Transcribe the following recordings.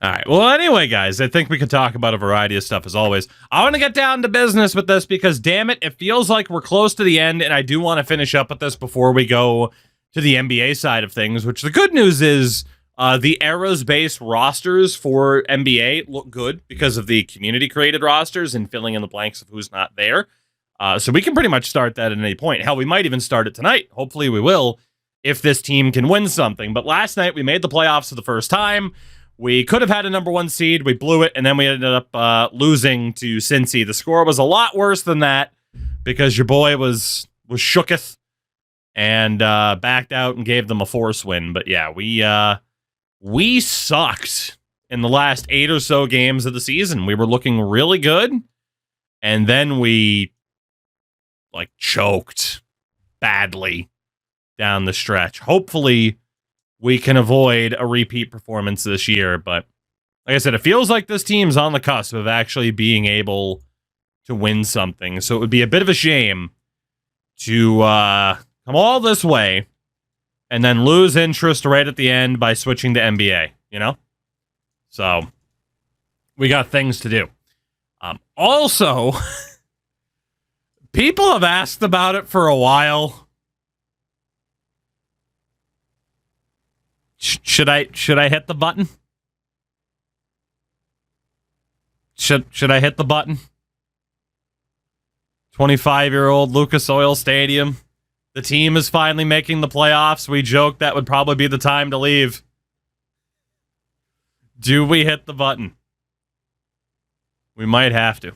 All right. Well, anyway, guys, I think we can talk about a variety of stuff as always. I want to get down to business with this because, damn it, it feels like we're close to the end, and I do want to finish up with this before we go to the NBA side of things, which the good news is the eras-based rosters for NBA look good because of the community-created rosters and filling in the blanks of who's not there. So we can pretty much start that at any point. Hell, we might even start it tonight. Hopefully we will if this team can win something. But last night we made the playoffs for the first time. We could have had a number 1 seed. We blew it, and then we ended up losing to Cincy. The score was a lot worse than that because your boy was shooketh and backed out and gave them a force win. But yeah, we sucked in the last 8 or so games of the season. We were looking really good, and then we choked badly down the stretch. Hopefully we can avoid a repeat performance this year, but like I said, it feels like this team's on the cusp of actually being able to win something. So it would be a bit of a shame to come all this way and then lose interest right at the end by switching to NBA, you know? So we got things to do. Also, people have asked about it for a while. Should I hit the button? Should I hit the button? 25-year-old Lucas Oil Stadium. The team is finally making the playoffs. We joked that would probably be the time to leave. Do we hit the button? We might have to.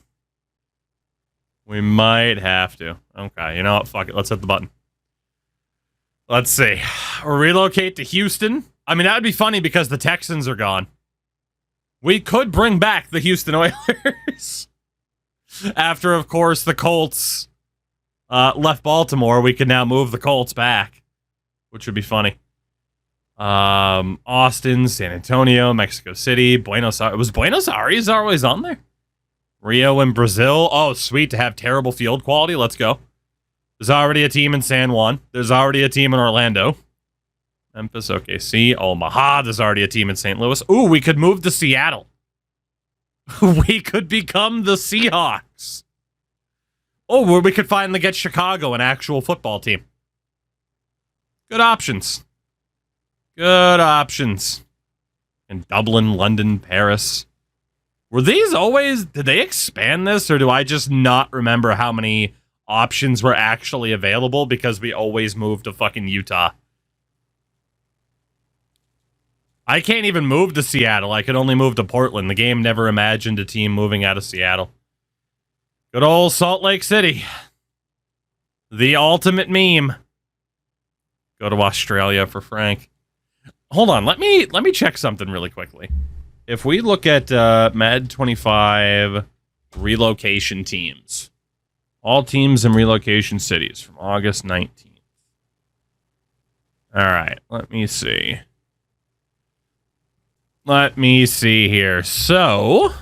We might have to. Okay, you know what? Fuck it. Let's hit the button. Let's see. Relocate to Houston. I mean, that would be funny because the Texans are gone. We could bring back the Houston Oilers. After, of course, the Colts left Baltimore, we could now move the Colts back, which would be funny. Austin, San Antonio, Mexico City, Buenos Aires. Was Buenos Aires always on there? Rio and Brazil. Oh, sweet to have terrible field quality. Let's go. There's already a team in San Juan. There's already a team in Orlando. Memphis, OKC, Omaha. There's already a team in St. Louis. Ooh, we could move to Seattle. We could become the Seahawks. Oh, we could finally get Chicago, an actual football team. Good options. Good options. In Dublin, London, Paris. Were these always... Did they expand this, or do I just not remember how many options were actually available because we always moved to fucking Utah? I can't even move to Seattle. I could only move to Portland. The game never imagined a team moving out of Seattle. Good old Salt Lake City. The ultimate meme. Go to Australia for Frank. Hold on. Let me check something really quickly. If we look at Madden 25 relocation teams. All teams in relocation cities from August 19th. All right. Let me see. Let me see here. So,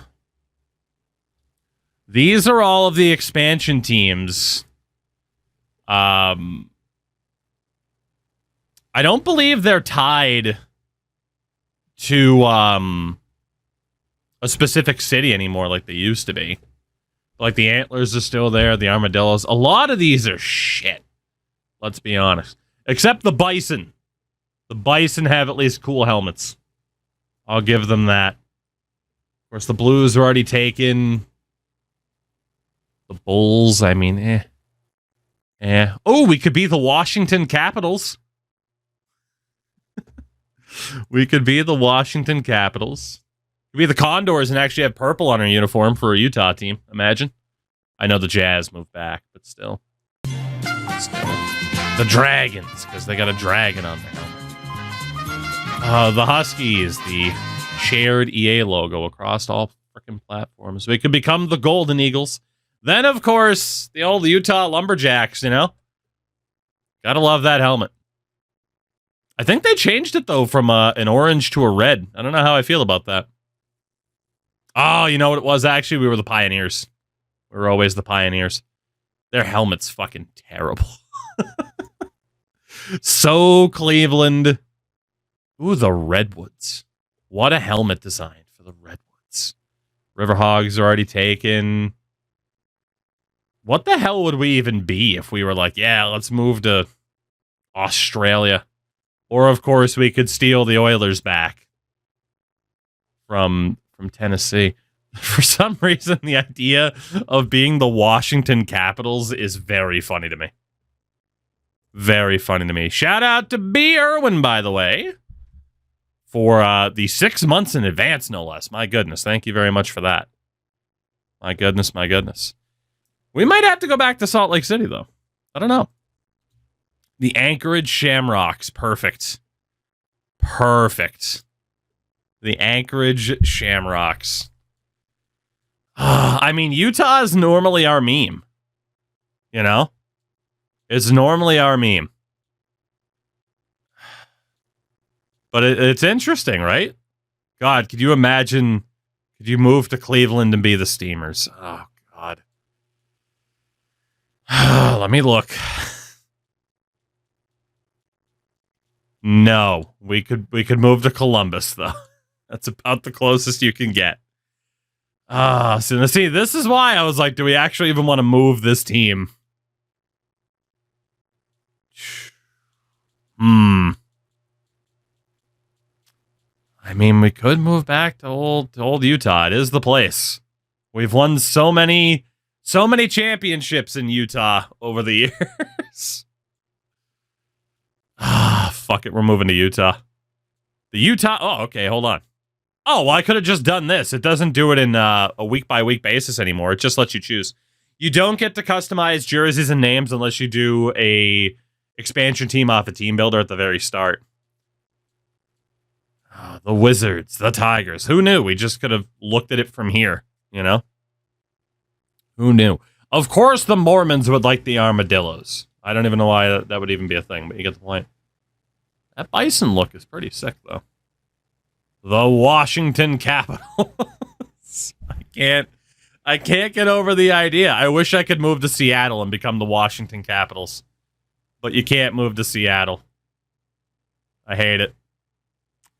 these are all of the expansion teams. I don't believe they're tied to a specific city anymore like they used to be. Like the Antlers are still there, the Armadillos. A lot of these are shit. Let's be honest. Except the Bison. The Bison have at least cool helmets. I'll give them that. Of course, the Blues are already taken. The Bulls, I mean, Oh, we could be the Washington Capitals. We could be the Washington Capitals. We could be the Condors and actually have purple on our uniform for a Utah team. Imagine. I know the Jazz moved back, but still. The Dragons, because they got a dragon on their helmet. The Huskies, the shared EA logo across all freaking platforms. We could become the Golden Eagles. Then, of course, the old Utah Lumberjacks, you know? Gotta love that helmet. I think they changed it, though, from an orange to a red. I don't know how I feel about that. Oh, you know what it was? Actually, we were the Pioneers. We were always the Pioneers. Their helmet's fucking terrible. So Cleveland. Ooh, the Redwoods. What a helmet design for to the Redwoods. Riverhogs are already taken. What the hell would we even be if we were like, yeah, let's move to Australia? Or, of course, we could steal the Oilers back from Tennessee. For some reason, the idea of being the Washington Capitals is very funny to me. Very funny to me. Shout out to B. Irwin, by the way, for the 6 months in advance, no less. My goodness. Thank you very much for that. My goodness, my goodness. We might have to go back to Salt Lake City, though. I don't know. The Anchorage Shamrocks. Perfect. Perfect. The Anchorage Shamrocks. I mean, Utah is normally our meme. You know? It's normally our meme. But it's interesting, right? God, could you imagine... Could you move to Cleveland and be the Steamers? Oh, God. Let me look. No, we could move to Columbus, though. That's about the closest you can get. So see, this is why I was like, do we actually even want to move this team? I mean, we could move back to old Utah. It is the place. We've won so many championships in Utah over the years. Fuck it. We're moving to Utah. The Utah. Oh, okay. Hold on. Oh, well, I could have just done this. It doesn't do it in a week-by-week basis anymore. It just lets you choose. You don't get to customize jerseys and names unless you do a expansion team off a team builder at the very start. The Wizards, the Tigers. Who knew? We just could have looked at it from here, you know? Who knew? Of course the Mormons would like the Armadillos. I don't even know why that would even be a thing, but you get the point. That bison look is pretty sick, though. The Washington Capitals. I can't get over the idea. I wish I could move to Seattle and become the Washington Capitals. But you can't move to Seattle. I hate it.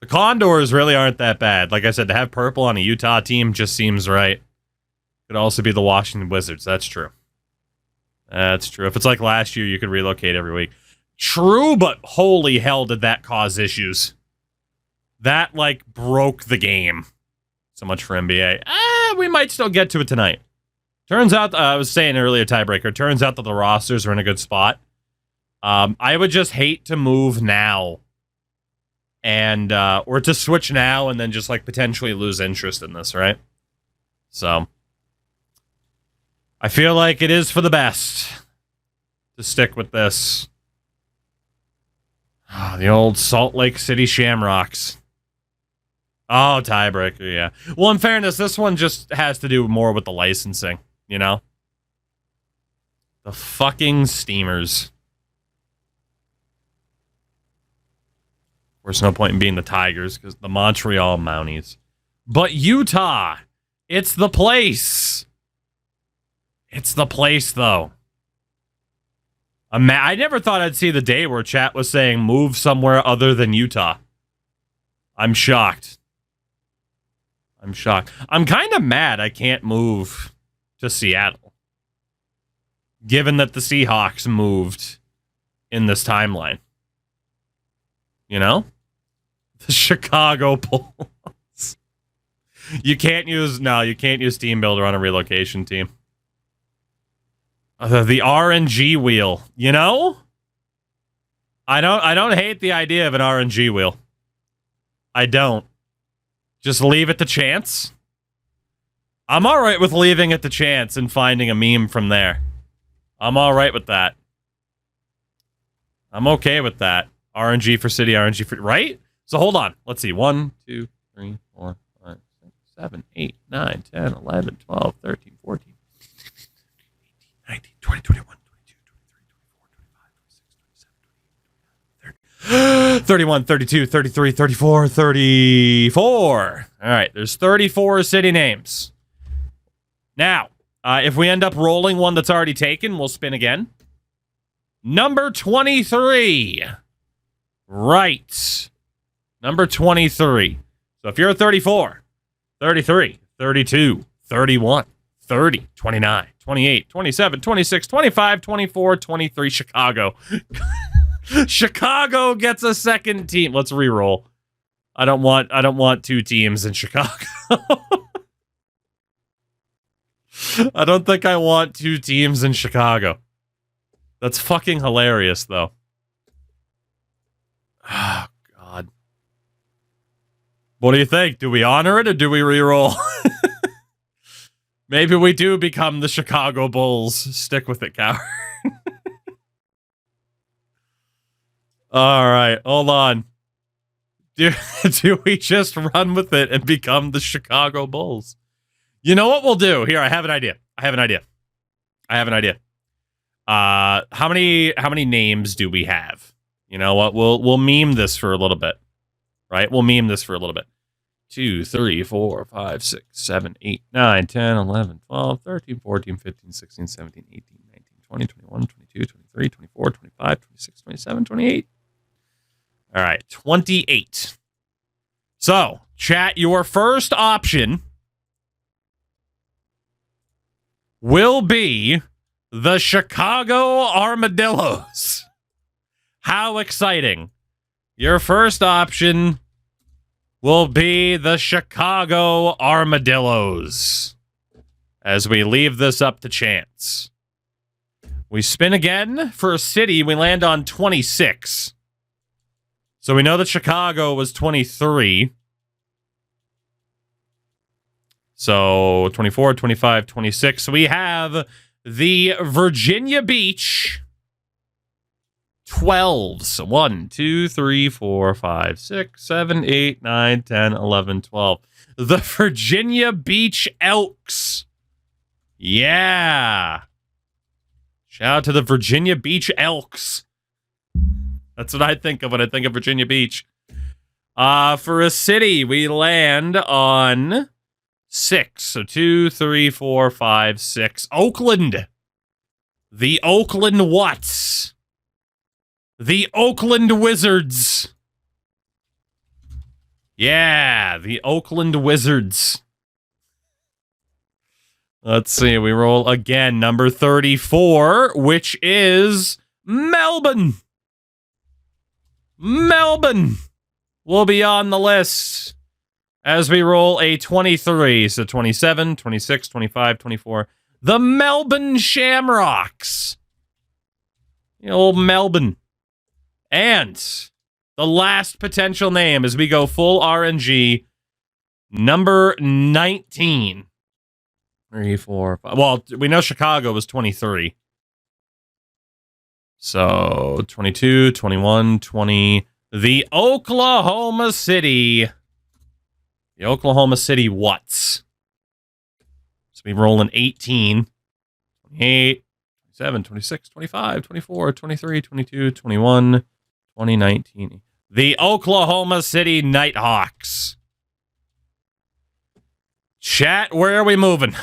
The Condors really aren't that bad. Like I said, to have purple on a Utah team just seems right. Could also be the Washington Wizards. That's true. That's true. If it's like last year, you could relocate every week. True, but holy hell did that cause issues. That, like, broke the game. So much for NBA. We might still get to it tonight. Turns out, I was saying earlier, tiebreaker, turns out that the rosters are in a good spot. I would just hate to move now. And, or to switch now and then just, like, potentially lose interest in this, right? So, I feel like it is for the best to stick with this. Oh, the old Salt Lake City Shamrocks. Oh, tiebreaker, yeah. Well, in fairness, this one just has to do more with the licensing, you know? The fucking Steamers. There's no point in being the Tigers, because the Montreal Mounties. But Utah, it's the place. It's the place, though. I never thought I'd see the day where chat was saying move somewhere other than Utah. I'm shocked. I'm shocked. I'm kind of mad I can't move to Seattle. Given that the Seahawks moved in this timeline. You know? The Chicago Bulls. You can't use Team Builder on a relocation team. The RNG wheel, you know? I don't hate the idea of an RNG wheel. I don't. Just leave it to chance. I'm all right with leaving it to chance and finding a meme from there. I'm all right with that. I'm okay with that. RNG for city, RNG for... Right? So hold on. Let's see. 1, 2, 3, 4, 5, 6, 7, 8, 9, 10, 11, 12, 13, 14, 19, 20, 21, 22, 23, 24, 25, 26, 27, 28, 31, 32, 33, 34, 34. All right, there's 34 city names. Now, if we end up rolling one that's already taken, we'll spin again. Number 23. Right. Number 23. So if you're a 34, 33, 32, 31, 30, 29, 28, 27, 26, 25, 24, 23. Chicago. Chicago gets a second team. Let's re-roll. I don't want two teams in Chicago. I don't think I want two teams in Chicago. That's fucking hilarious, though. Oh, God. What do you think? Do we honor it or do we re-roll? Maybe we do become the Chicago Bulls. Stick with it, coward. All right, hold on. Do we just run with it and become the Chicago Bulls? You know what we'll do? Here, I have an idea. How many names do we have? You know what? We'll meme this for a little bit. Right? We'll meme this for a little bit. 2, 3, 4, 5, 6, 7, 8, 9, 10, 11, 12, 13, 14, 15, 16, 17, 18, 19, 20, 21, 22, 23, 24, 25, 26, 27, 28. All right, 28. So, chat, your first option will be the Chicago Armadillos. How exciting. Your first option will be the Chicago Armadillos. As we leave this up to chance. We spin again for a city. We land on 26. So we know that Chicago was 23. So 24, 25, 26. We have the Virginia Beach 12s. 1, 2, 3, 4, 5, 6, 7, 8, 9, 10, 11, 12. The Virginia Beach Elks. Yeah. Shout out to the Virginia Beach Elks. That's what I think of when I think of Virginia Beach. For a city, we land on 6. So 2, 3, 4, 5, 6. Oakland. The Oakland What's? The Oakland Wizards. Yeah, the Oakland Wizards. Let's see, we roll again. Number 34, which is Melbourne. Melbourne will be on the list as we roll a 23. So 27, 26, 25, 24. The Melbourne Shamrocks. The old Melbourne. And the last potential name as we go full RNG, number 19. 3, 4, 5. Well, we know Chicago was 23. So 22, 21, 20. The Oklahoma City. The Oklahoma City What's? So we roll an 18, 28, 27, 26, 25, 24, 23, 22, 21, 2019. The Oklahoma City Nighthawks. Chat, where are we moving?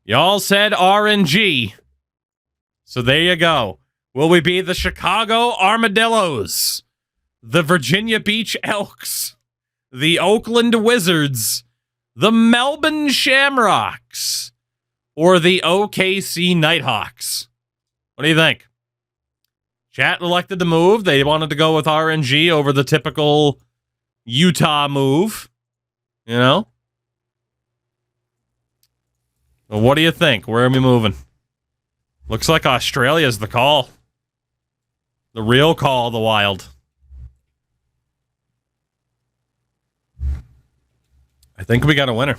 Y'all said RNG. So there you go. Will we be the Chicago Armadillos, the Virginia Beach Elks, the Oakland Wizards, the Melbourne Shamrocks, or the OKC Nighthawks? What do you think? Chat elected the move. They wanted to go with RNG over the typical Utah move. You know? Well, what do you think? Where are we moving? Looks like Australia's the call. The real call of the Wild. I think we got a winner.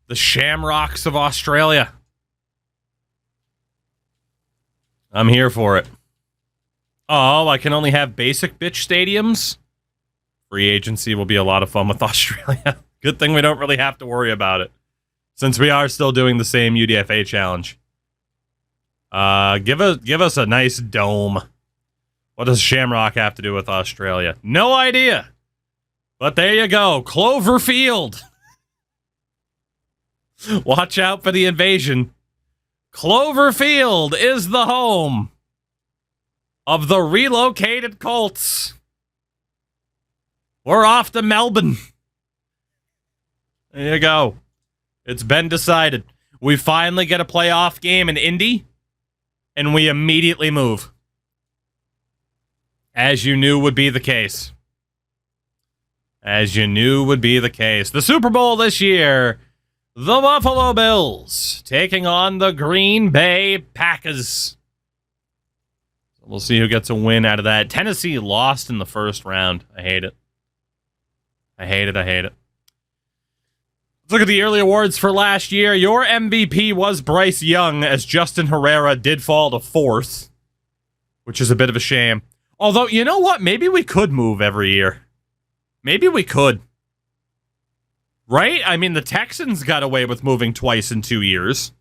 The Shamrocks of Australia. I'm here for it. Oh, I can only have basic bitch stadiums? Free agency will be a lot of fun with Australia. Good thing we don't really have to worry about it, since we are still doing the same UDFA challenge. Give us a nice dome. What does Shamrock have to do with Australia? No idea. But there you go. Cloverfield. Watch out for the invasion. Cloverfield is the home of the relocated Colts. We're off to Melbourne. There you go. It's been decided. We finally get a playoff game in Indy, and we immediately move. As you knew would be the case. As you knew would be the case. The Super Bowl this year, the Buffalo Bills taking on the Green Bay Packers. We'll see who gets a win out of that. Tennessee lost in the first round. I hate it. I hate it. Let's look at the early awards for last year. Your MVP was Bryce Young, as Justin Herrera did fall to 4th, which is a bit of a shame. Although, you know what? Maybe we could move every year. Maybe we could. Right? I mean, the Texans got away with moving twice in 2 years,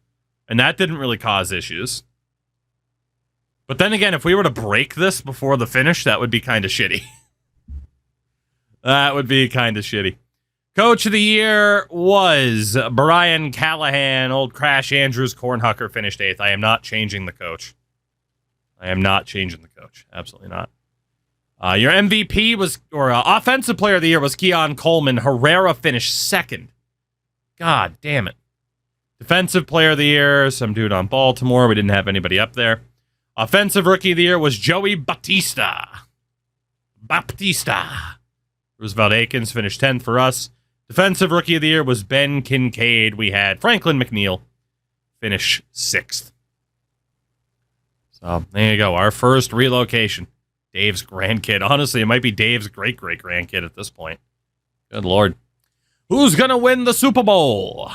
and that didn't really cause issues. But then again, if we were to break this before the finish, that would be kind of shitty. That would be kind of shitty. Coach of the year was Brian Callahan. Old Crash Andrews Cornhucker finished 8th. I am not changing the coach. Absolutely not. Your MVP was, or offensive player of the year was Keon Coleman. Herrera finished 2nd. God damn it. Defensive player of the year, some dude on Baltimore. We didn't have anybody up there. Offensive rookie of the year was Joey Bautista. Roosevelt Akins finished 10th for us. Defensive rookie of the year was Ben Kincaid. We had Franklin McNeil finish 6th. So there you go. Our first relocation. Dave's grandkid. Honestly, it might be Dave's great-great-grandkid at this point. Good Lord. Who's going to win the Super Bowl?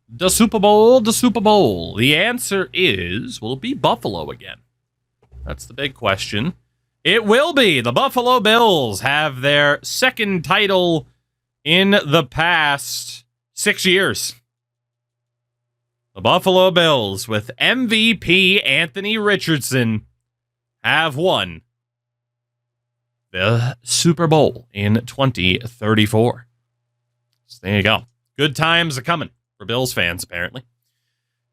The Super Bowl. The answer is, will it be Buffalo again? That's the big question. It will be. The Buffalo Bills have their 2nd title in the past 6 years. The Buffalo Bills, with MVP Anthony Richardson, have won the Super Bowl in 2034. So there you go. Good times are coming for Bills fans, apparently.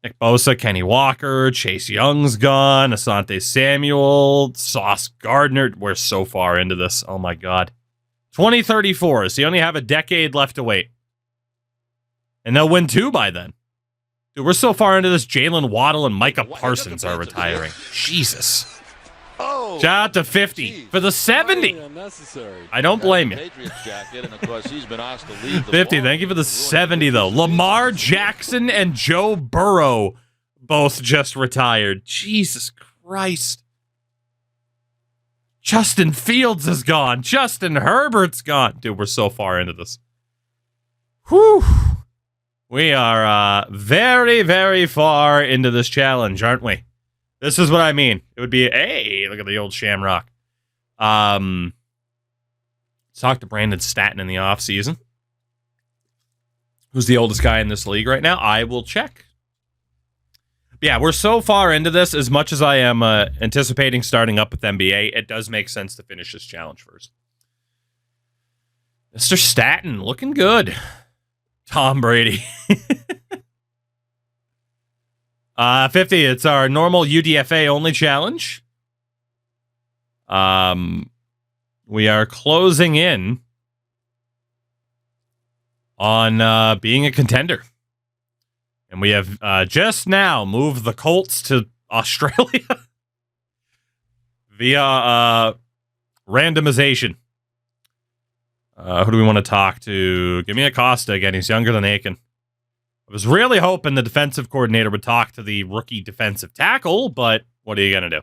Nick Bosa, Kenny Walker, Chase Young's gone, Asante Samuel, Sauce Gardner. We're so far into this. Oh, my God. 2034, so you only have a decade left to wait. And they'll win 2 by then. Dude, we're so far into this, Jalen Waddle and Micah Parsons are retiring. Jesus. Oh, Shout out to 50 for the 70. I don't blame you. 50, thank you for the 70, though. Lamar Jackson and Joe Burrow both just retired. Jesus Christ. Justin Fields is gone. Justin Herbert's gone. Dude, we're so far into this. Whew. We are very, very far into this challenge, aren't we? This is what I mean. It would be, hey, look at the old Shamrock. Talk to Brandon Statton in the offseason. Who's the oldest guy in this league right now? I will check. Yeah, we're so far into this. As much as I am anticipating starting up with NBA, it does make sense to finish this challenge first. Mr. Statton, looking good. Tom Brady. 50, it's our normal UDFA only challenge. We are closing in on being a contender. And we have just now moved the Colts to Australia via randomization. Who do we want to talk to? Give me Acosta again. He's younger than Aiken. I was really hoping the defensive coordinator would talk to the rookie defensive tackle, but what are you going to do?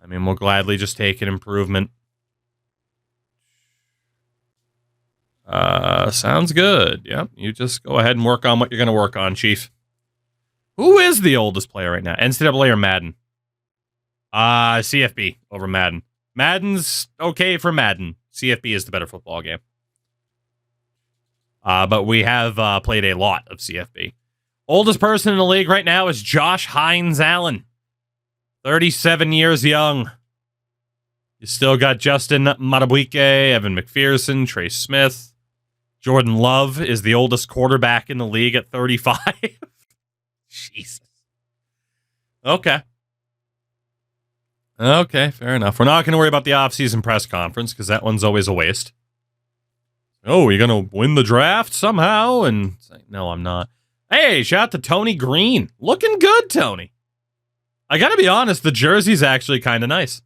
I mean, we'll gladly just take an improvement. Sounds good. Yep, you just go ahead and work on what you're going to work on, Chief. Who is the oldest player right now? NCAA or Madden? CFB over Madden. Madden's okay for Madden. CFB is the better football game. But we have played a lot of CFB. Oldest person in the league right now is Josh Hines Allen. 37 years young. You still got Justin Matabuike, Evan McPherson, Trace Smith. Jordan Love is the oldest quarterback in the league at 35. Jesus. Okay. Okay, fair enough. We're not going to worry about the off-season press conference because that one's always a waste. Oh, you're going to win the draft somehow? And it's like, no, I'm not. Hey, shout out to Tony Green. Looking good, Tony. I got to be honest, the jersey's actually kind of nice.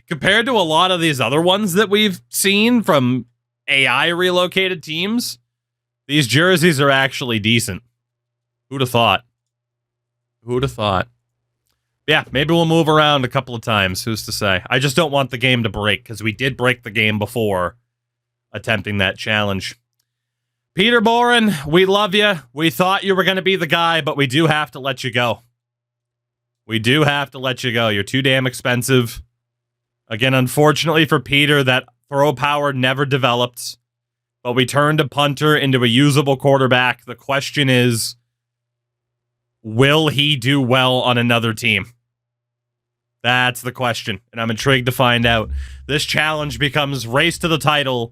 Compared to a lot of these other ones that we've seen from AI relocated teams, these jerseys are actually decent. Who'd have thought? Who'd have thought? Yeah, maybe we'll move around a couple of times. Who's to say? I just don't want the game to break, because we did break the game before attempting that challenge. Peter Boren, we love you. We thought you were going to be the guy, but we do have to let you go. We do have to let you go. You're too damn expensive. Again, unfortunately for Peter, that throw power never developed, but we turned a punter into a usable quarterback. The question is, will he do well on another team? That's the question, and I'm intrigued to find out. This challenge becomes Race to the Title,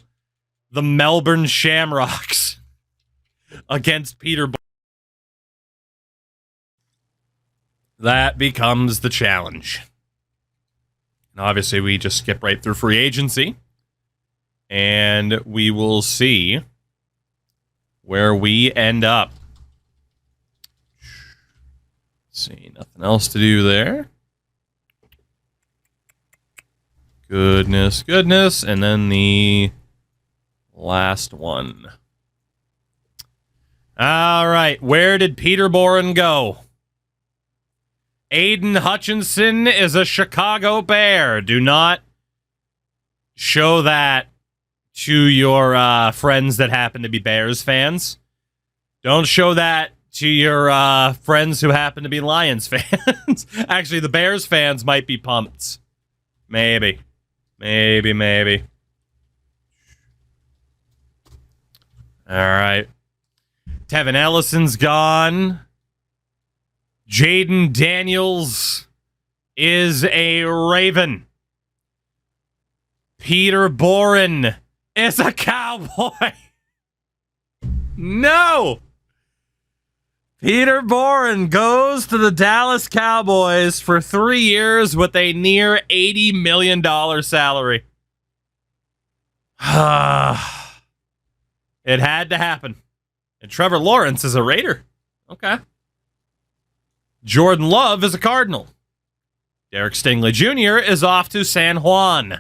the Melbourne Shamrocks against Peter. That becomes the challenge. And obviously, we just skip right through free agency, and we will see where we end up. See, nothing else to do there. Goodness, goodness. And then the last one. All right, where did Peter Boren go? Aiden Hutchinson is a Chicago Bear. Do not show that to your friends that happen to be Bears fans. Don't show that to your friends who happen to be Lions fans. Actually, the Bears fans might be pumped. Maybe. Maybe. All right. Tevin Ellison's gone. Jaden Daniels is a Raven. Peter Boren is a Cowboy. No! Peter Boren goes to the Dallas Cowboys for 3 years with a near $80 million salary. It had to happen. And Trevor Lawrence is a Raider. Okay. Jordan Love is a Cardinal. Derek Stingley Jr. is off to San Juan.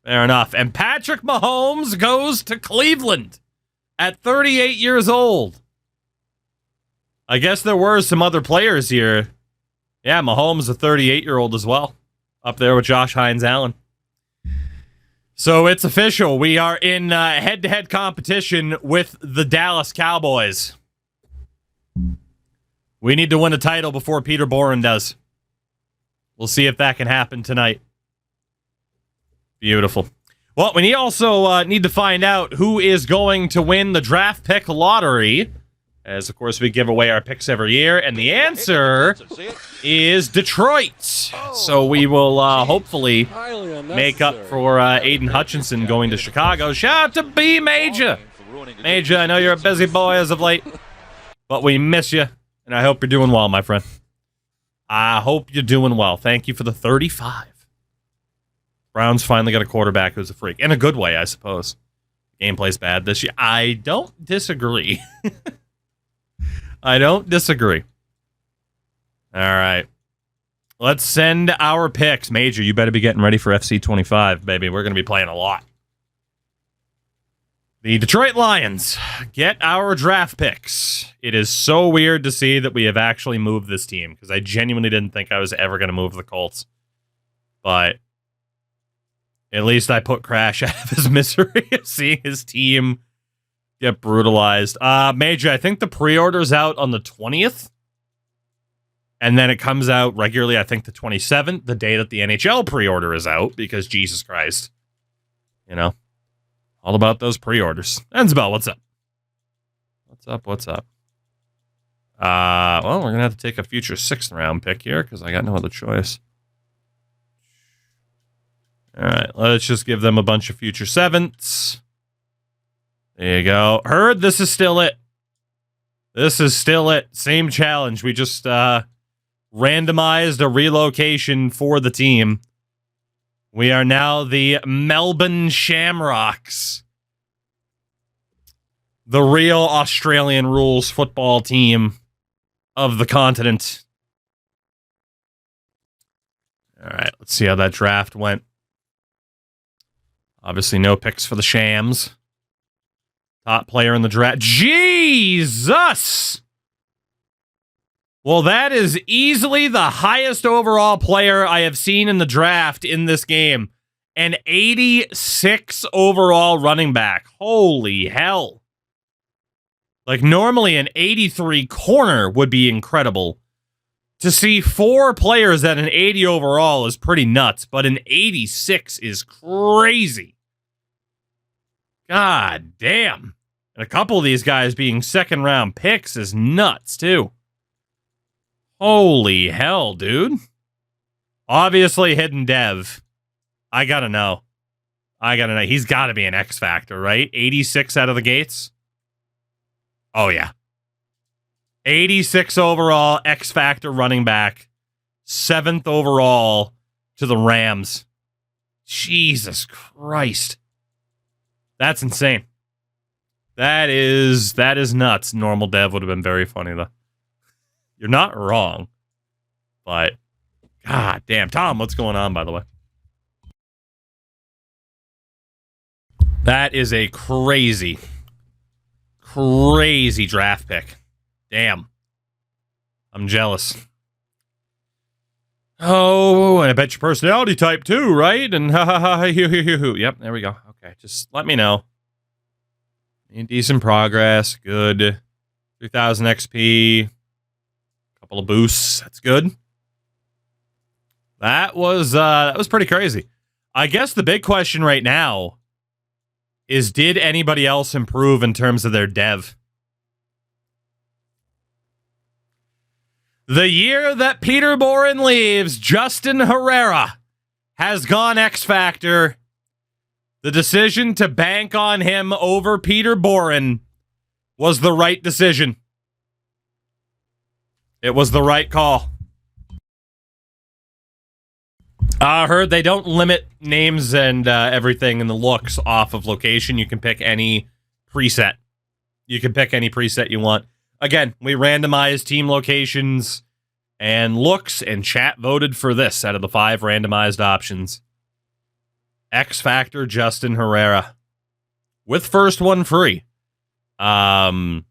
Fair enough. And Patrick Mahomes goes to Cleveland at 38 years old. I guess there were some other players here. Yeah, Mahomes, a 38-year-old as well. Up there with Josh Hines-Allen. So it's official. We are in head-to-head competition with the Dallas Cowboys. We need to win a title before Peter Boren does. We'll see if that can happen tonight. Beautiful. Well, we also need to find out who is going to win the draft pick lottery. As, of course, we give away our picks every year. And the answer is Detroit. So we will hopefully make up for Aiden Hutchinson going to Chicago. Shout out to B Major. Major, I know you're a busy boy as of late, but we miss you. And I hope you're doing well, my friend. I hope you're doing well. Thank you for the 35. Browns finally got a quarterback who's a freak. In a good way, I suppose. Gameplay's bad this year. I don't disagree. I don't disagree. All right. Let's send our picks. Major, you better be getting ready for FC 25, baby. We're going to be playing a lot. The Detroit Lions get our draft picks. It is so weird to see that we have actually moved this team, because I genuinely didn't think I was ever going to move the Colts. But at least I put Crash out of his misery of seeing his team get brutalized. Major, I think the pre-order's out on the 20th. And then it comes out regularly, I think, the 27th, the day that the NHL pre-order is out, because Jesus Christ. You know, all about those pre-orders. Ensbell, what's up? What's up? Well, we're going to have to take a future 6th round pick here, because I got no other choice. All right, let's just give them a bunch of future 7ths. There you go. Heard, this is still it. This is still it. Same challenge. We just randomized a relocation for the team. We are now the Melbourne Shamrocks, the real Australian rules football team of the continent. All right, let's see how that draft went. Obviously, no picks for the Shams. Top player in the draft. Jesus! Well, that is easily the highest overall player I have seen in the draft in this game. An 86 overall running back. Holy hell. Like, normally an 83 corner would be incredible. To see 4 players at an 80 overall is pretty nuts, but an 86 is crazy. God damn. And a couple of these guys being second-round picks is nuts, too. Holy hell, dude. Obviously, hidden dev. I gotta know. He's gotta be an X Factor, right? 86 out of the gates? Oh, yeah. 86 overall, X Factor running back. 7th overall to the Rams. Jesus Christ. That's insane. That is nuts. Normal dev would have been very funny, though. You're not wrong. But, god damn. Tom, what's going on, by the way? That is a crazy draft pick. Damn. I'm jealous. Oh, and I bet your personality type too, right? And ha ha ha, hoo. Yep, there we go. Okay, just let me know. Decent progress. Good. 3,000 XP. Couple of boosts. That's good. That was pretty crazy. I guess the big question right now is, did anybody else improve in terms of their dev? The year that Peter Boren leaves, Justin Herrera has gone X Factor. The decision to bank on him over Peter Boren was the right decision. It was the right call. I heard they don't limit names and everything and the looks off of location. You can pick any preset. You can pick any preset you want. Again, we randomized team locations and looks, and chat voted for this out of the 5 randomized options. X Factor Justin Herrera. With first one free. Not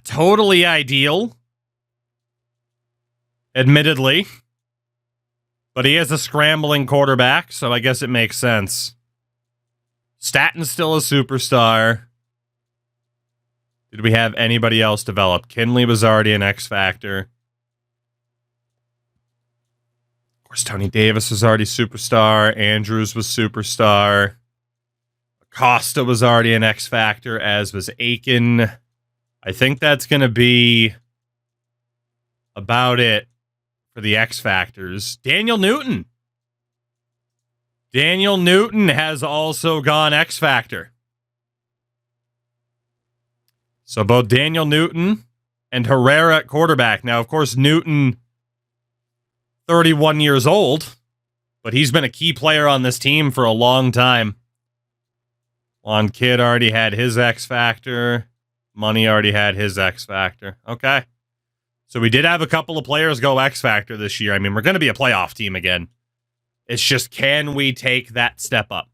totally ideal, admittedly. But he is a scrambling quarterback, so I guess it makes sense. Statton's still a superstar. Did we have anybody else develop? Kinley was already an X Factor. Of course, Tony Davis was already superstar. Andrews was superstar. Acosta was already an X Factor, as was Aiken. I think that's going to be about it for the X Factors. Daniel Newton. Daniel Newton has also gone X Factor. So both Daniel Newton and Herrera at quarterback. Now, of course, Newton, 31 years old, but he's been a key player on this team for a long time. Juan Kidd already had his X Factor. Money already had his X Factor. Okay. So we did have a couple of players go X Factor this year. I mean, we're going to be a playoff team again. It's just, can we take that step up?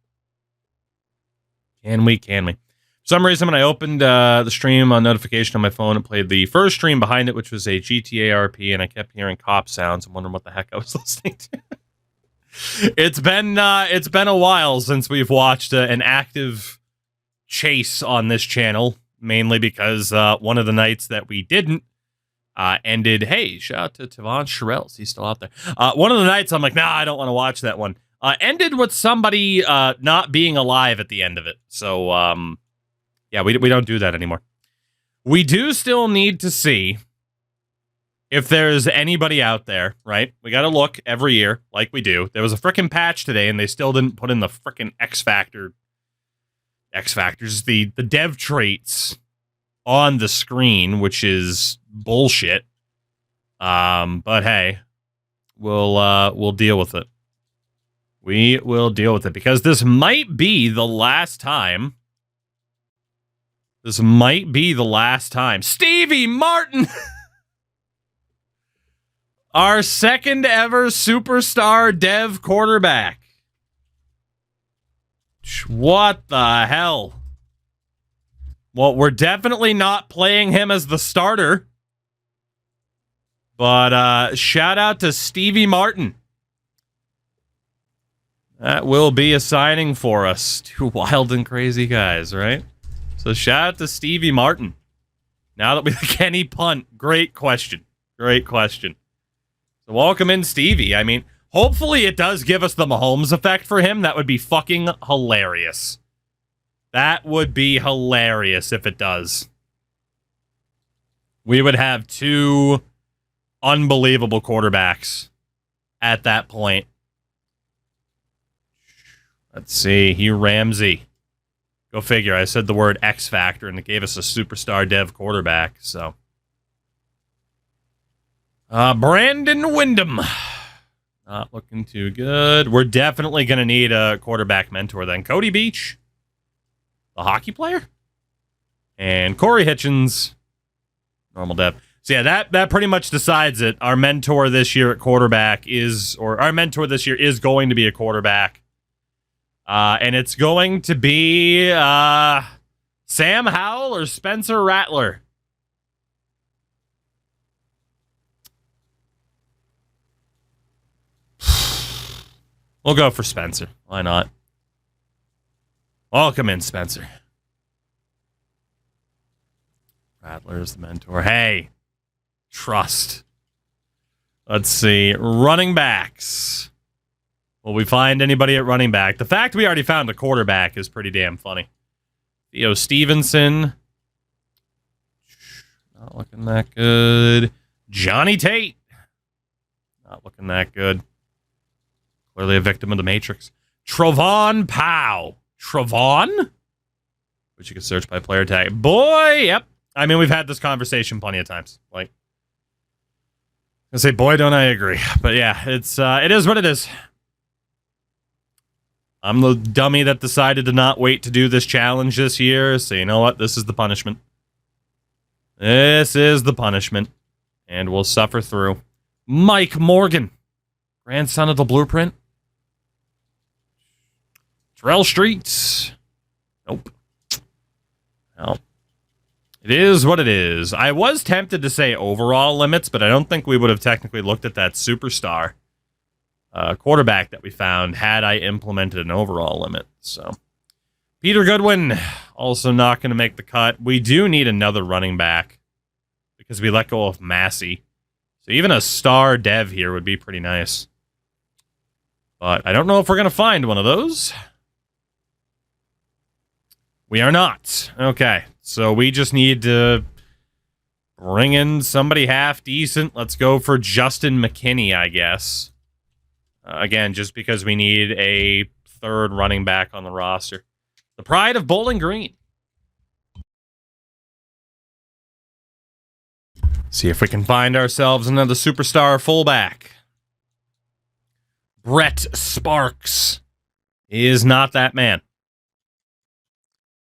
Can we? For some reason, when I opened the stream on notification on my phone, it played the first stream behind it, which was a GTA RP, and I kept hearing cop sounds. I'm wondering what the heck I was listening to. It's been a while since we've watched an active chase on this channel, mainly because one of the nights that we didn't ended. Hey, shout out to Tavon Sherrills. He's still out there. One of the nights I'm like, nah, I don't want to watch that one. Ended with somebody not being alive at the end of it. So, yeah, we don't do that anymore. We do still need to see if there's anybody out there, right? We got to look every year like we do. There was a frickin' patch today, and they still didn't put in the frickin' X Factors, the dev traits on the screen, which is bullshit. But hey, we'll deal with it. We will deal with it because this might be the last time. This might be the last time. Stevie Martin! Our second ever superstar dev quarterback. What the hell? Well, we're definitely not playing him as the starter. But shout out to Stevie Martin. That will be a signing for us. Two wild and crazy guys, right? So shout out to Stevie Martin. Now that we can he punt? Great question. Great question. So welcome in, Stevie. I mean, hopefully it does give us the Mahomes effect for him. That would be fucking hilarious. That would be hilarious if it does. We would have two unbelievable quarterbacks at that point. Let's see. Hugh Ramsey. Go figure. I said the word X Factor and it gave us a superstar dev quarterback. So, Brandon Wyndham. Not looking too good. We're definitely going to need a quarterback mentor then. Cody Beach, the hockey player, and Corey Hitchens, normal dev. So yeah, that pretty much decides it. Our mentor this year at quarterback is, or our mentor this year is going to be a quarterback. And it's going to be Sam Howell or Spencer Rattler. We'll go for Spencer. Why not? Welcome in, Spencer. Rattler's the mentor. Hey, trust. Let's see. Running backs. Will we find anybody at running back? The fact we already found a quarterback is pretty damn funny. Theo Stevenson. Not looking that good. Johnny Tate. Not looking that good. Clearly a victim of the Matrix. Trovon Powell. Trovon? Which you can search by player tag. Boy, yep. I mean, we've had this conversation plenty of times. Like, I say, boy, don't I agree. But yeah, it is what it is. I'm the dummy that decided to not wait to do this challenge this year, so you know what? This is the punishment. This is the punishment. And we'll suffer through. Mike Morgan. Grandson of the Blueprint. Terrell Streets. Nope. Well, it is what it is. I was tempted to say overall limits, but I don't think we would have technically looked at that superstar quarterback that we found had I implemented an overall limit. So, Peter Goodwin, also not going to make the cut. We do need another running back because we let go of Massey. So even a star dev here would be pretty nice. But I don't know if we're going to find one of those. We are not. Okay, so we just need to bring in somebody half decent. Let's go for Justin McKinney, I guess. Again, just because we need a third running back on the roster. The pride of Bowling Green. See if we can find ourselves another superstar fullback. Brett Sparks is not that man.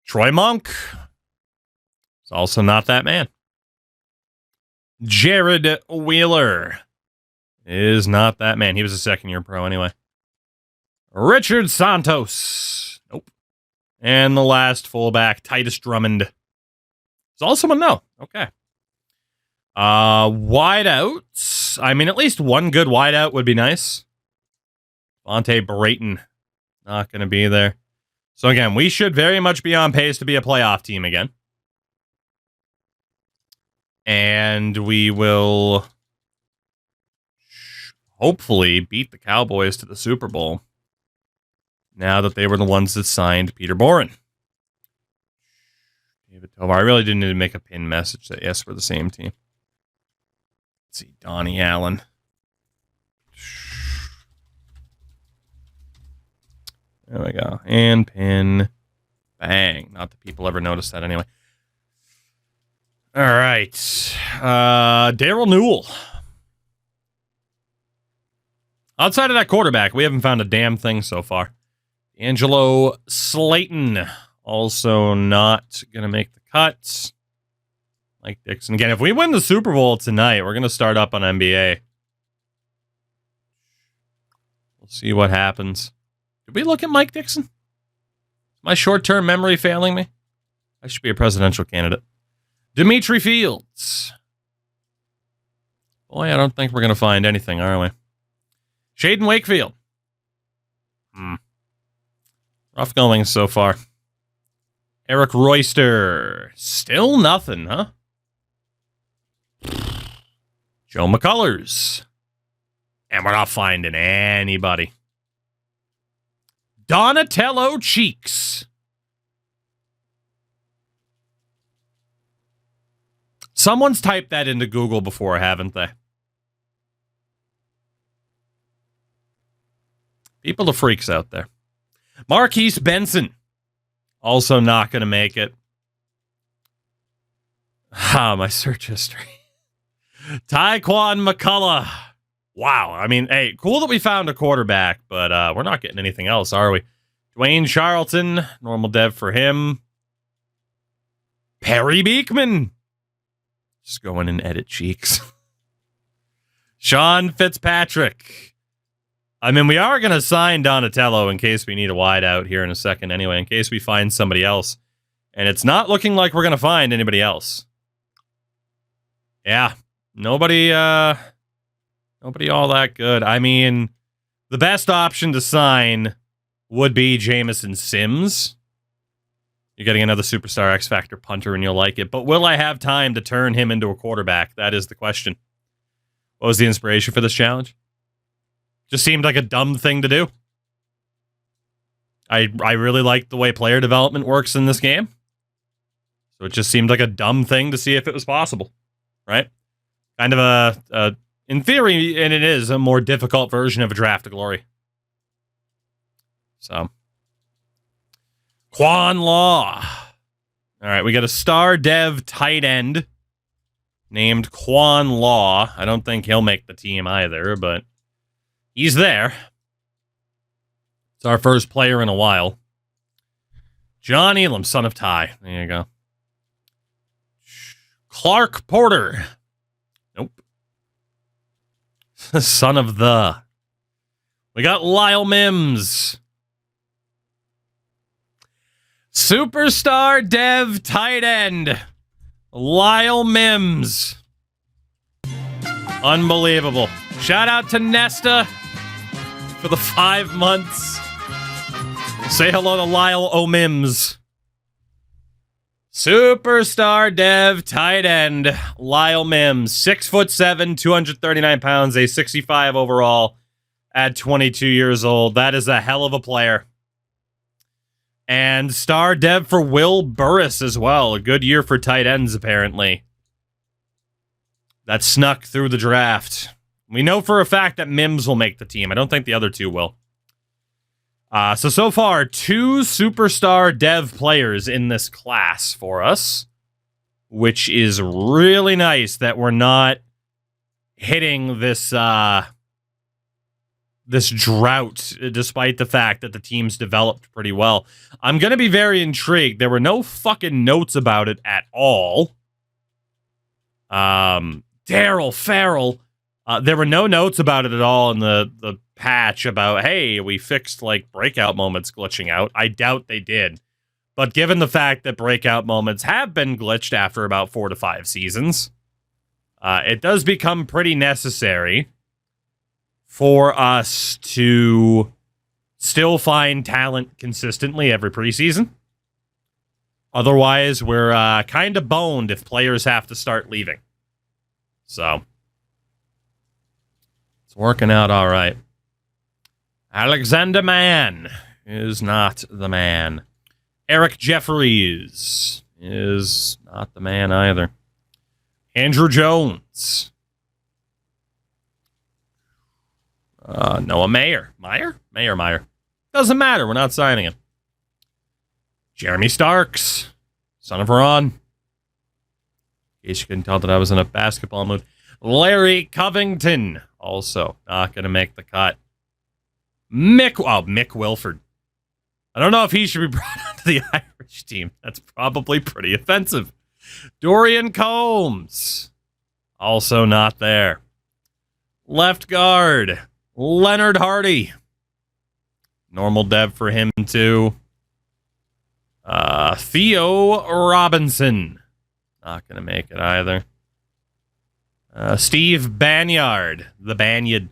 Troy Monk is also not that man. Jared Wheeler is not that man. He was a second-year pro anyway. Richard Santos. Nope. And the last fullback, Titus Drummond. Is also a no. Okay. Wideouts. I mean, at least one good wideout would be nice. Vontae Brayton. Not going to be there. So again, we should very much be on pace to be a playoff team again. And we will hopefully beat the Cowboys to the Super Bowl now that they were the ones that signed Peter Boren. David Tovar. I really didn't need to make a pin message that yes, we're the same team. Let's see, Donnie Allen. There we go. And pin. Bang. Not that people ever noticed that anyway. All right. Daryl Newell. Outside of that quarterback, we haven't found a damn thing so far. Angelo Slayton, also not going to make the cut. Mike Dixon. Again, if we win the Super Bowl tonight, we're going to start up on NBA. We'll see what happens. Did we look at Mike Dixon? My short-term memory failing me? I should be a presidential candidate. Dimitri Fields. Boy, I don't think we're going to find anything, are we? Shaden Wakefield. Rough going so far. Eric Royster. Still nothing, huh? Joe McCullers. And we're not finding anybody. Donatello Cheeks. Someone's typed that into Google before, haven't they? People are freaks out there. Marquise Benson. Also not going to make it. My search history. Tyquan McCullough. Wow. I mean, hey, cool that we found a quarterback, but we're not getting anything else, are we? Dwayne Charlton. Normal dev for him. Perry Beekman. Just go in and edit Cheeks. Sean Fitzpatrick. I mean, we are going to sign Donatello in case we need a wide out here in a second anyway, in case we find somebody else. And it's not looking like we're going to find anybody else. Yeah, nobody all that good. I mean, the best option to sign would be Jamison Sims. You're getting another superstar X Factor punter and you'll like it. But will I have time to turn him into a quarterback? That is the question. What was the inspiration for this challenge? Just seemed like a dumb thing to do. I really like the way player development works in this game. So it just seemed like a dumb thing to see if it was possible. Right? Kind of a in theory, and it is, a more difficult version of a Draft to Glory. So. Quan Law. All right, we got a star dev tight end named Quan Law. I don't think he'll make the team either, but he's there. It's our first player in a while. John Elam, son of Ty. There you go. Clark Porter. Nope. Son of the. We got Lyle Mims. Superstar dev tight end. Lyle Mims. Unbelievable. Shout out to Nesta for the 5 months. Say hello to Lyle O'Mims. Superstar dev tight end Lyle Mims. 6'7", 239 pounds, a 65 overall at 22 years old. That is a hell of a player. And star dev for Will Burris as well. A good year for tight ends, apparently. That snuck through the draft. We know for a fact that Mims will make the team. I don't think the other two will. So far, 2 superstar dev players in this class for us, which is really nice that we're not hitting this this drought, despite the fact that the team's developed pretty well. I'm going to be very intrigued. There were no fucking notes about it at all. Daryl Farrell. There were no notes about it at all in the patch about, hey, we fixed like breakout moments glitching out. I doubt they did. But given the fact that breakout moments have been glitched after about 4 to 5 seasons, it does become pretty necessary for us to still find talent consistently every preseason. Otherwise, we're kind of boned if players have to start leaving. So, it's working out all right. Alexander Mann is not the man. Eric Jeffries is not the man either. Andrew Jones. Noah Mayer. Meyer. Doesn't matter. We're not signing him. Jeremy Starks. Son of Ron. In case you couldn't tell that I was in a basketball mood. Larry Covington. Also not going to make the cut. Mick Wilford. I don't know if he should be brought onto the Irish team. That's probably pretty offensive. Dorian Combs. Also not there. Left guard. Leonard Hardy. Normal dev for him, too. Theo Robinson. Not going to make it either. Steve Banyard. The Banyard.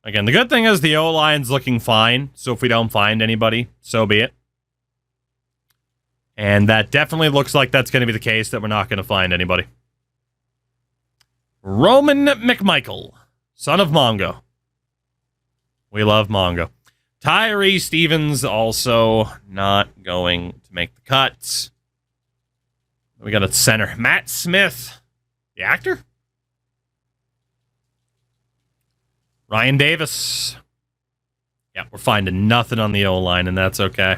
Again, the good thing is the O-line's looking fine, so if we don't find anybody, so be it. And that definitely looks like that's going to be the case, that we're not going to find anybody. Roman McMichael, son of Mongo. We love Mongo. Tyree Stevens also not going to make the cuts. We got a center. Matt Smith, the actor. Ryan Davis. Yeah, we're finding nothing on the O-line, and that's okay.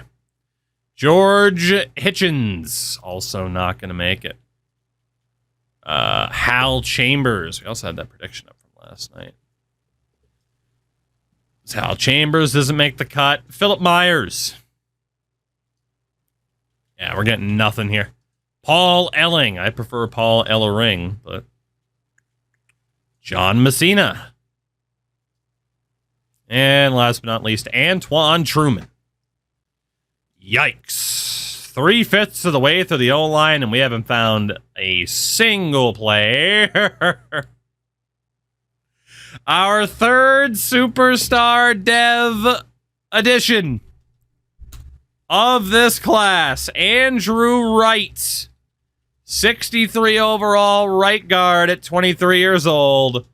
George Hitchens, also not going to make it. Hal Chambers. We also had that prediction up from last night. Hal Chambers doesn't make the cut. Philip Myers. Yeah, we're getting nothing here. Paul Elling. I prefer Paul Ellering, but John Messina. And last but not least, Antoine Truman. Yikes. 3/5 of the way through the O-line, and we haven't found a single player. Our third superstar dev edition of this class, Andrew Wright. 63 overall, right guard at 23 years old.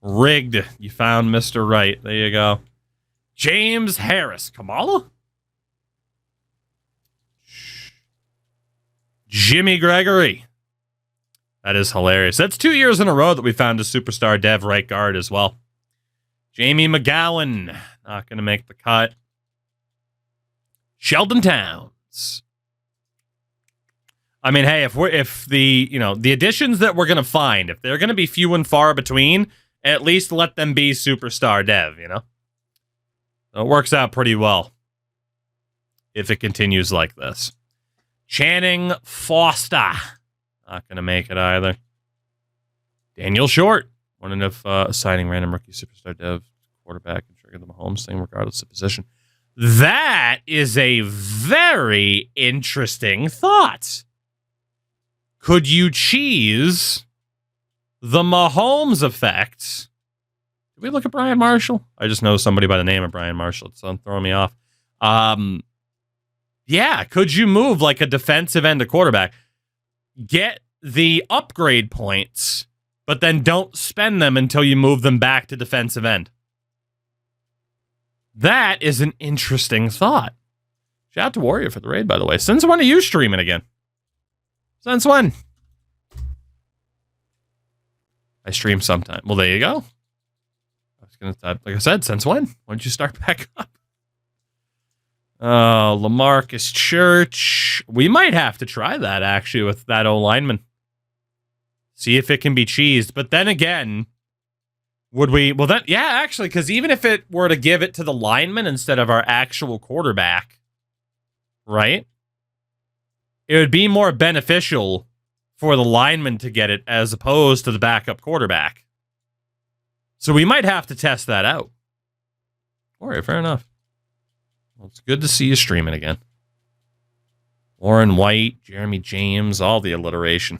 Rigged. You found Mr. Right. There you go. James Harris. Kamala? Jimmy Gregory. That is hilarious. That's 2 years in a row that we found a superstar dev right guard as well. Jamie McGowan. Not going to make the cut. Sheldon Towns. I mean, hey, if the additions that we're going to find, if they're going to be few and far between, at least let them be superstar dev, So it works out pretty well if it continues like this. Channing Foster. Not going to make it either. Daniel Short. Wondering if assigning random rookie superstar dev quarterback can trigger the Mahomes thing regardless of position. That is a very interesting thought. Could you cheese the Mahomes effect? Did we look at Brian Marshall? I just know somebody by the name of Brian Marshall. It's throwing me off. Yeah, could you move like a defensive end to quarterback? Get the upgrade points, but then don't spend them until you move them back to defensive end. That is an interesting thought. Shout out to Warrior for the raid, by the way. Since when are you streaming again? Since when? I stream sometime. Well, there you go. I was gonna, like I said, since when? When did you start back up? LaMarcus Church. We might have to try that, actually, with that O-lineman. See if it can be cheesed. But then again, would we... Well, then, yeah, actually, because even if it were to give it to the lineman instead of our actual quarterback, right? It would be more beneficial for the lineman to get it as opposed to the backup quarterback. So we might have to test that out. All right, fair enough. Well, it's good to see you streaming again. Warren White, Jeremy James, all the alliteration.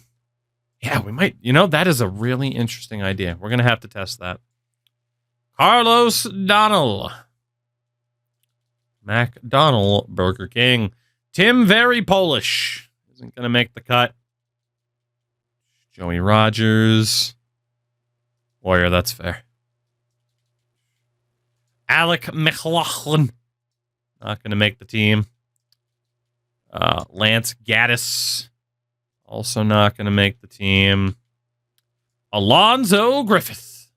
Yeah, we might, that is a really interesting idea. We're going to have to test that. Carlos Donnell. McDonald, Burger King. Tim Very Polish. Isn't going to make the cut. Joey Rogers. Warrior, that's fair. Alec McLaughlin. Not going to make the team. Lance Gaddis. Also not going to make the team. Alonzo Griffith.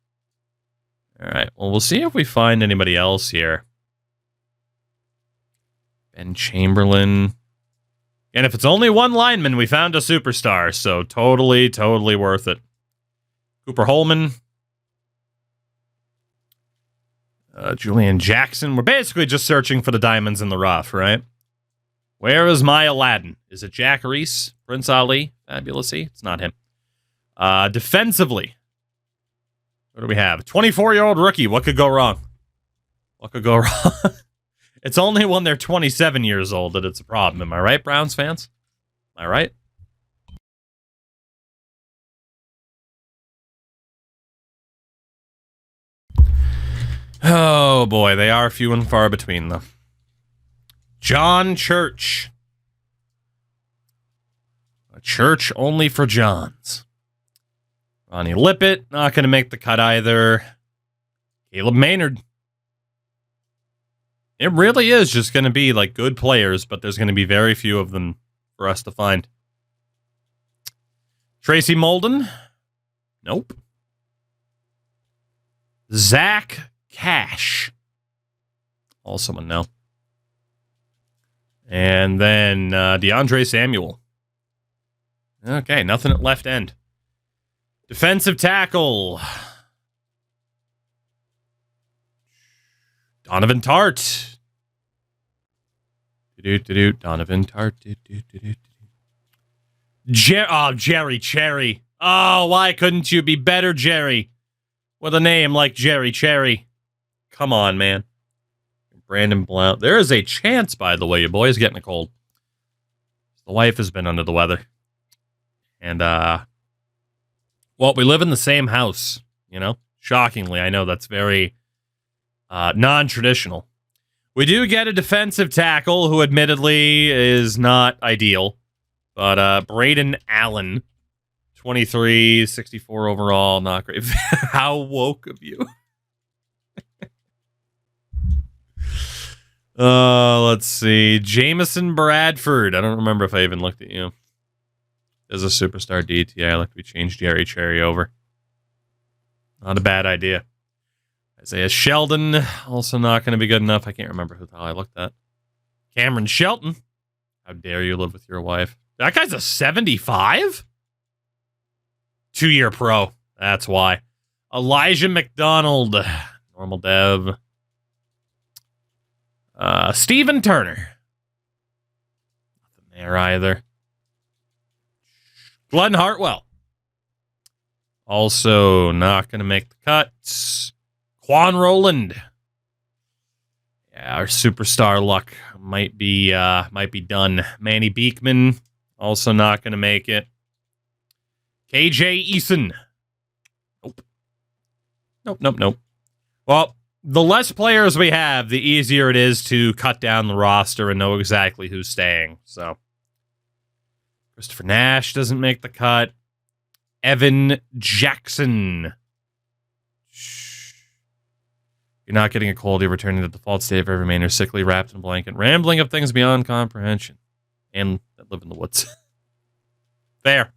All right. Well, we'll see if we find anybody else here. Ben Chamberlain. And if it's only one lineman, we found a superstar. So totally, totally worth it. Cooper Holman. Julian Jackson. We're basically just searching for the diamonds in the rough, right? Where is my Aladdin? Is it Jack Reese? Prince Ali? Fabulousy? It's not him. Defensively. What do we have? 24-year-old rookie. What could go wrong? What could go wrong? It's only when they're 27 years old that it's a problem. Am I right, Browns fans? Am I right? Oh, boy. They are few and far between, though. John Church. A church only for Johns. Ronnie Lippett. Not going to make the cut either. Caleb Maynard. It really is just going to be like good players, but there's going to be very few of them for us to find. Tracy Molden. Nope. Zach Cash. Also a no. And then DeAndre Samuel. Okay, nothing at left end. Defensive tackle. Donovan Tart. Donovan Tart. Jerry Cherry. Oh, why couldn't you be better, Jerry? With a name like Jerry Cherry. Come on, man. Brandon Blount. There is a chance, by the way, your boy's getting a cold. The wife has been under the weather. And, well, we live in the same house, you know? Shockingly, I know that's very non-traditional. We do get a defensive tackle who admittedly is not ideal. But Braden Allen, 23, 64 overall, not great. How woke of you. Let's see. Jamison Bradford. I don't remember if I even looked at you. As a superstar DT, I like we changed Jerry Cherry over. Not a bad idea. Isaiah Sheldon, also not going to be good enough. I can't remember who the hell I looked at. Cameron Shelton. How dare you live with your wife? That guy's a 75? 2-year pro. That's why. Elijah McDonald. Normal dev. Steven Turner. Nothing there either. Glenn Hartwell. Also not going to make the cuts. Quan Rowland. Yeah, our superstar luck might be done. Manny Beekman. Also not going to make it. KJ Eason. Nope. Well, the less players we have, the easier it is to cut down the roster and know exactly who's staying. So, Christopher Nash doesn't make the cut. Evan Jackson. You're not getting a cold. You're returning to the default state of every remainder, sickly, wrapped in a blanket, rambling of things beyond comprehension, and that live in the woods. Fair.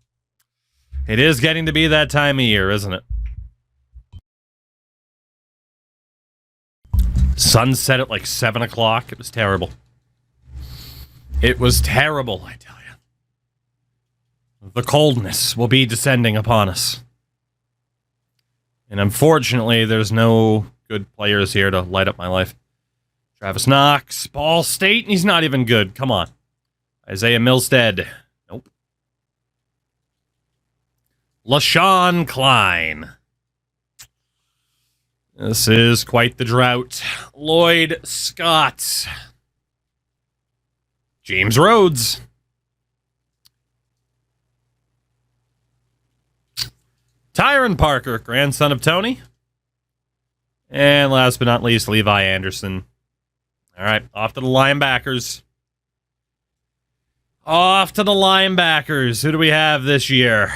It is getting to be that time of year, isn't it? Sunset at like 7 o'clock. It was terrible. It was terrible, I tell you. The coldness will be descending upon us. And unfortunately, there's no good players here to light up my life. Travis Knox, Ball State, and he's not even good. Come on. Isaiah Milstead. Nope. LaShawn Klein. This is quite the drought. Lloyd Scott. James Rhodes. Tyron Parker, grandson of Tony. And last but not least, Levi Anderson. All right, off to the linebackers. Off to the linebackers. Who do we have this year?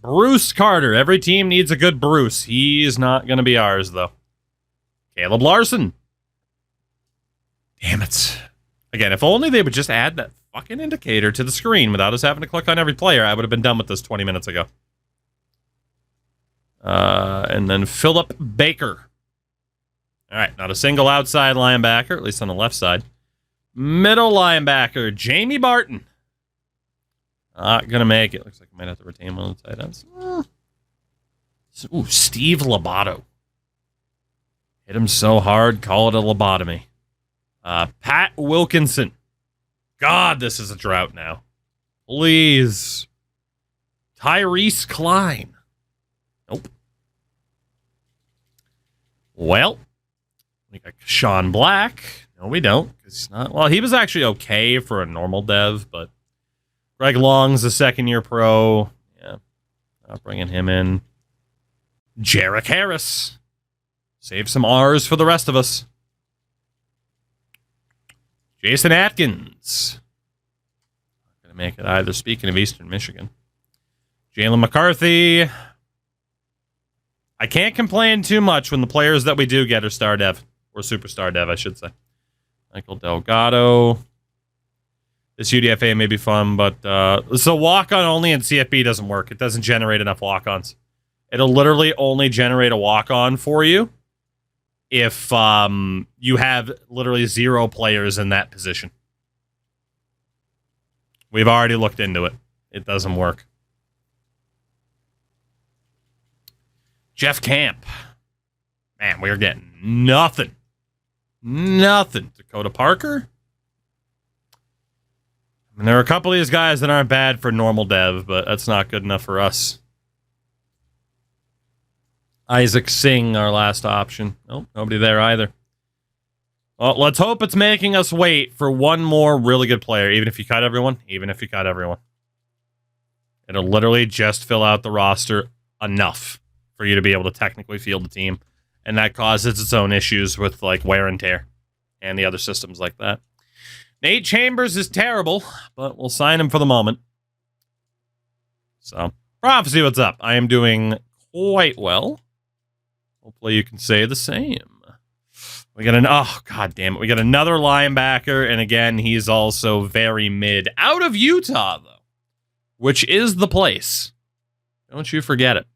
Bruce Carter. Every team needs a good Bruce. He's not going to be ours, though. Caleb Larson. Damn it. Again, if only they would just add that fucking indicator to the screen without us having to click on every player, I would have been done with this 20 minutes ago. And then Philip Baker. All right, not a single outside linebacker, at least on the left side. Middle linebacker, Jamie Barton. Not going to make it. Looks like I might have to retain one of the tight ends. Ooh, Steve Lobato. Hit him so hard, call it a lobotomy. Pat Wilkinson. God, this is a drought now. Please. Tyrese Klein. Nope. Well, we got Sean Black. No, we don't. He's not. Well, he was actually okay for a normal dev, but Greg Long's a second-year pro. Yeah, not bringing him in. Jarek Harris. Save some R's for the rest of us. Jason Atkins. Not going to make it either. Speaking of Eastern Michigan. Jalen McCarthy. I can't complain too much when the players that we do get are star dev. Or superstar dev, I should say. Michael Delgado. This UDFA may be fun, but... so walk-on only in CFB doesn't work. It doesn't generate enough walk-ons. It'll literally only generate a walk-on for you if you have literally 0 players in that position. We've already looked into it. It doesn't work. Jeff Camp. Man, we're getting nothing. Nothing. Dakota Parker. I mean, there are a couple of these guys that aren't bad for normal dev, but that's not good enough for us. Isaac Singh, our last option. Nope, nobody there either. Well, let's hope it's making us wait for one more really good player, even if you cut everyone. Even if you cut everyone. It'll literally just fill out the roster enough for you to be able to technically field the team. And that causes its own issues with, like, wear and tear and the other systems like that. Nate Chambers is terrible, but we'll sign him for the moment. So, Prophecy, what's up? I am doing quite well. Hopefully you can say the same. We got oh, god damn it. We got another linebacker, and again, he's also very mid. Out of Utah, though, which is the place. Don't you forget it.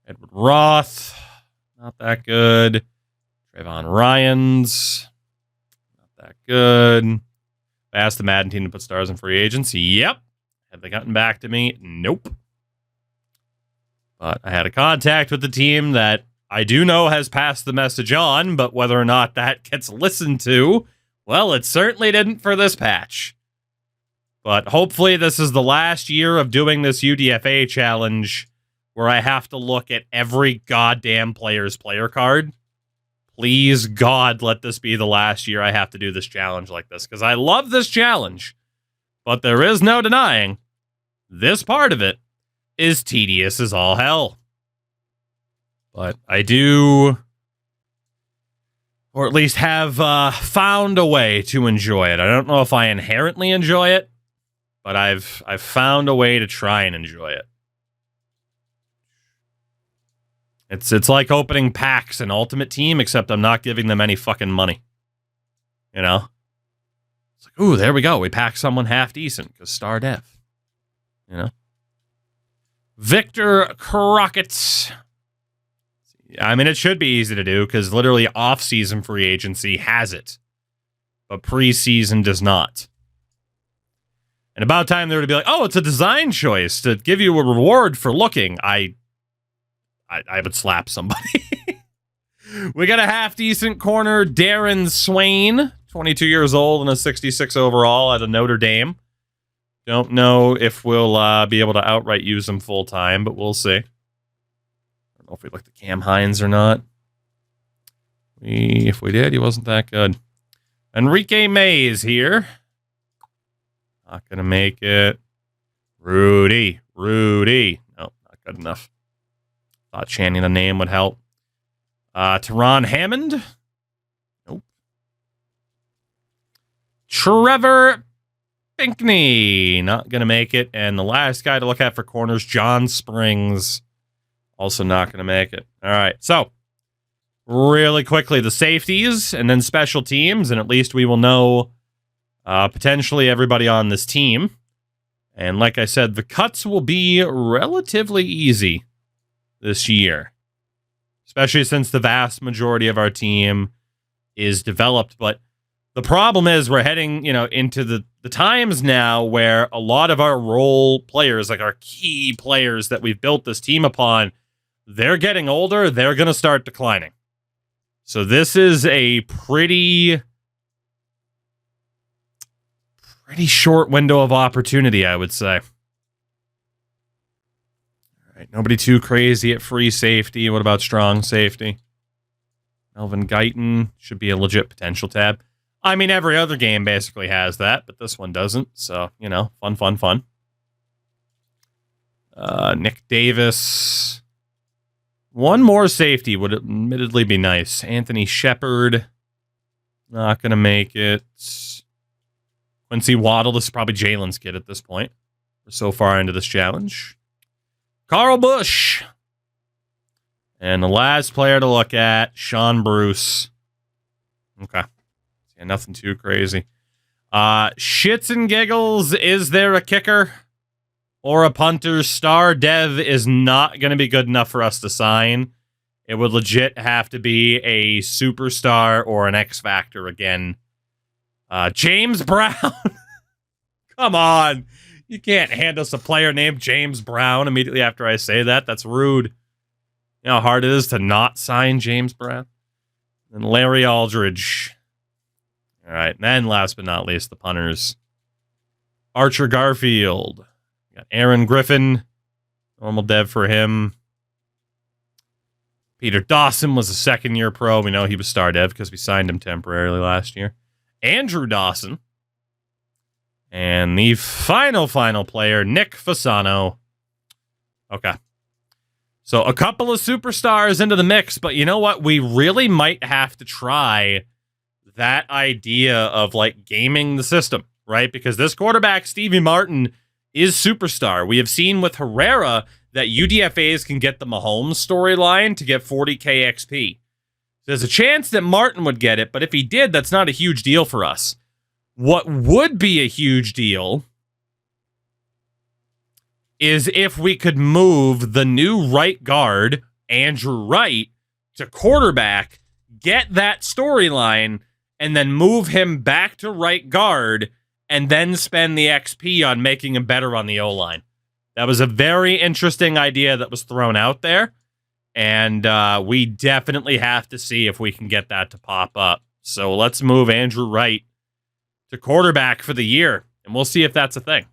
Edward Roth, not that good. Trayvon Ryans, not that good. I asked the Madden team to put stars in free agents. Yep. Have they gotten back to me? Nope. But I had a contact with the team that I do know has passed the message on, but whether or not that gets listened to, well, it certainly didn't for this patch. But hopefully this is the last year of doing this UDFA challenge where I have to look at every goddamn player's player card. Please, God, let this be the last year I have to do this challenge like this, because I love this challenge. But there is no denying this part of it is tedious as all hell. But I do, or at least have found a way to enjoy it. I don't know if I inherently enjoy it, but I've found a way to try and enjoy it. It's like opening packs in Ultimate Team, except I'm not giving them any fucking money. You know? It's like, ooh, there we go. We packed someone half decent, because star dev. You know? Victor Crockett. I mean, it should be easy to do, because literally off-season free agency has it. But preseason does not. And about time they were to be like, oh, it's a design choice to give you a reward for looking. I would slap somebody. We got a half-decent corner, Darren Swain, 22 years old and a 66 overall at a Notre Dame. Don't know if we'll be able to outright use him full-time, but we'll see. I don't know if we looked at Cam Hines or not. If we did, he wasn't that good. Enrique Mays here. Not going to make it. Rudy. No, not good enough. Thought chanting the name would help. Teron Hammond. Nope. Trevor Pinkney. Not going to make it. And the last guy to look at for corners, John Springs. Also not going to make it. All right. So, really quickly, the safeties and then special teams. And at least we will know potentially everybody on this team. And like I said, the cuts will be relatively easy this year, especially since the vast majority of our team is developed. But the problem is we're heading, into the times now where a lot of our role players, like our key players that we've built this team upon, they're getting older. They're going to start declining. So this is a pretty short window of opportunity, I would say. All right, nobody too crazy at free safety. What about strong safety? Melvin Guyton should be a legit potential tab. I mean, every other game basically has that, but this one doesn't. So, you know, fun. Nick Davis. One more safety would admittedly be nice. Anthony Shepard. Not going to make it. Quincy Waddle. This is probably Jalen's kid at this point. We're so far into this challenge. Carl Bush. And the last player to look at, Sean Bruce. Okay. Yeah, nothing too crazy. Shits and giggles, is there a kicker or a punter? Star Dev is not going to be good enough for us to sign. It would legit have to be a superstar or an X Factor again. James Brown. Come on. You can't hand us a player named James Brown immediately after I say that. That's rude. You know how hard it is to not sign James Brown? And Larry Aldridge. All right. And then last but not least, the punters. Archer Garfield. Got Aaron Griffin. Normal dev for him. Peter Dawson was a second-year pro. We know he was star dev because we signed him temporarily last year. Andrew Dawson. And the final player, Nick Fasano. Okay. So a couple of superstars into the mix, but you know what? We really might have to try that idea of like gaming the system, right? Because this quarterback, Stevie Martin, is superstar. We have seen with Herrera that UDFAs can get the Mahomes storyline to get 40k XP. There's a chance that Martin would get it, but if he did, that's not a huge deal for us. What would be a huge deal is if we could move the new right guard, Andrew Wright, to quarterback, get that storyline, and then move him back to right guard, and then spend the XP on making him better on the O-line. That was a very interesting idea that was thrown out there, and we definitely have to see if we can get that to pop up. So let's move Andrew Wright to quarterback for the year, and we'll see if that's a thing.